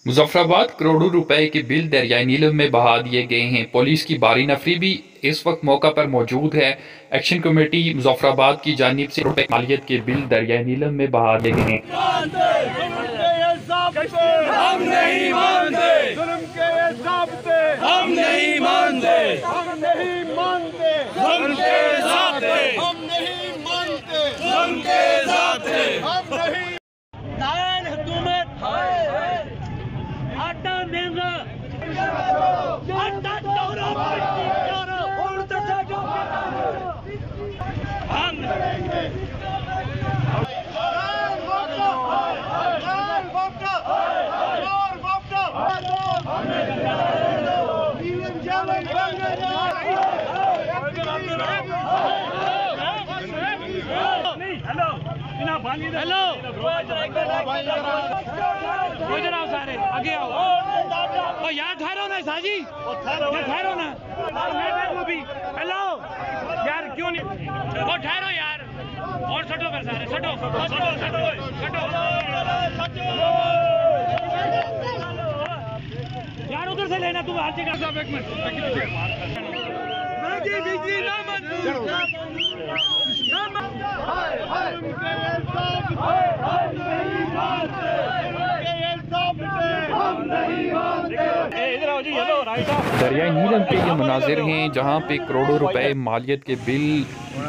मुजफ्फराबाद करोड़ों रुपए के बिल दरियाई नीलम में बहा दिए गए हैं। पुलिस की भारी नफरी भी इस वक्त मौका पर मौजूद है। एक्शन कमेटी मुजफ्फराबाद की जानिब से रुपए मालियत के बिल दरियाई नीलम में बहा दिए गए हैं। हम नहीं मानते, जुल्म के ज़ाब्ते हम नहीं मानते, हम नहीं मानते, जुल्म के ज़ाब्ते हम नहीं मानते, जुल्म के ज़ाब्ते हम नहीं। दाल हुकूमत आटा महंगा, आटा चौरा हेलो इधर आओ, सारे आगे आओ। और यहाँ ठहरो ना साजी, ठहरो ना। मैं बैठूं भी। हेलो यार, क्यों नहीं? और ठहरो यार, और सटो कर सारे, सटो सटो सटो सटो यार, उधर से लेना तुम। हाथ साहब एक मिनट, बिजली ना दरियाई नीलम के ये मनाजिर हैं जहाँ पे करोड़ों रुपए मालियत के बिल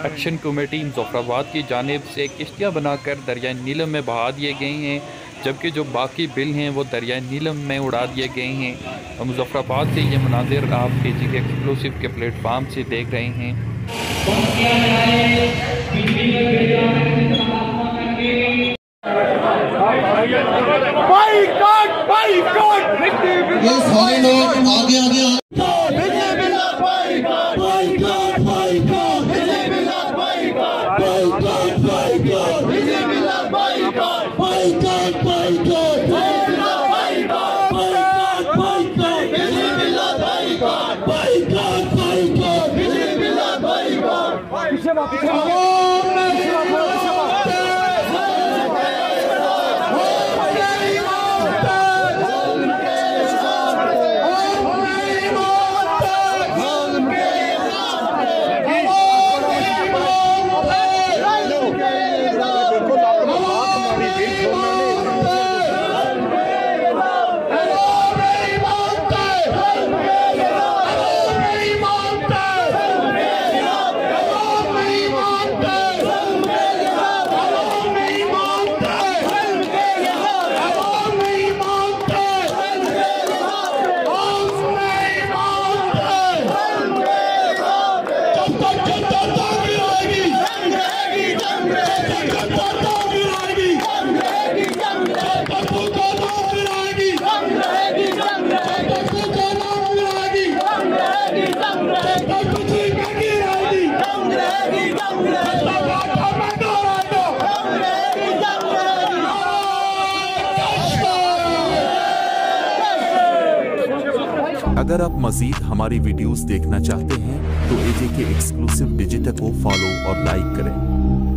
एक्शन कमेटी मुजफ्फराबाद की जानिब से किश्तियाँ बनाकर दरियाई नीलम में बहा दिए गए हैं, जबकि जो बाकी बिल हैं वो दरियाई नीलम में उड़ा दिए गए हैं। मुजफ्फराबाद से ये मनाजिर आप KG के एक्सक्लूसिव के प्लेटफार्म से देख रहे हैं। ये सारे लोग आगे आगे अगर आप मज़ीद हमारी वीडियोस देखना चाहते हैं तो AJK एक्सक्लूसिव डिजिटल को फॉलो और लाइक करें।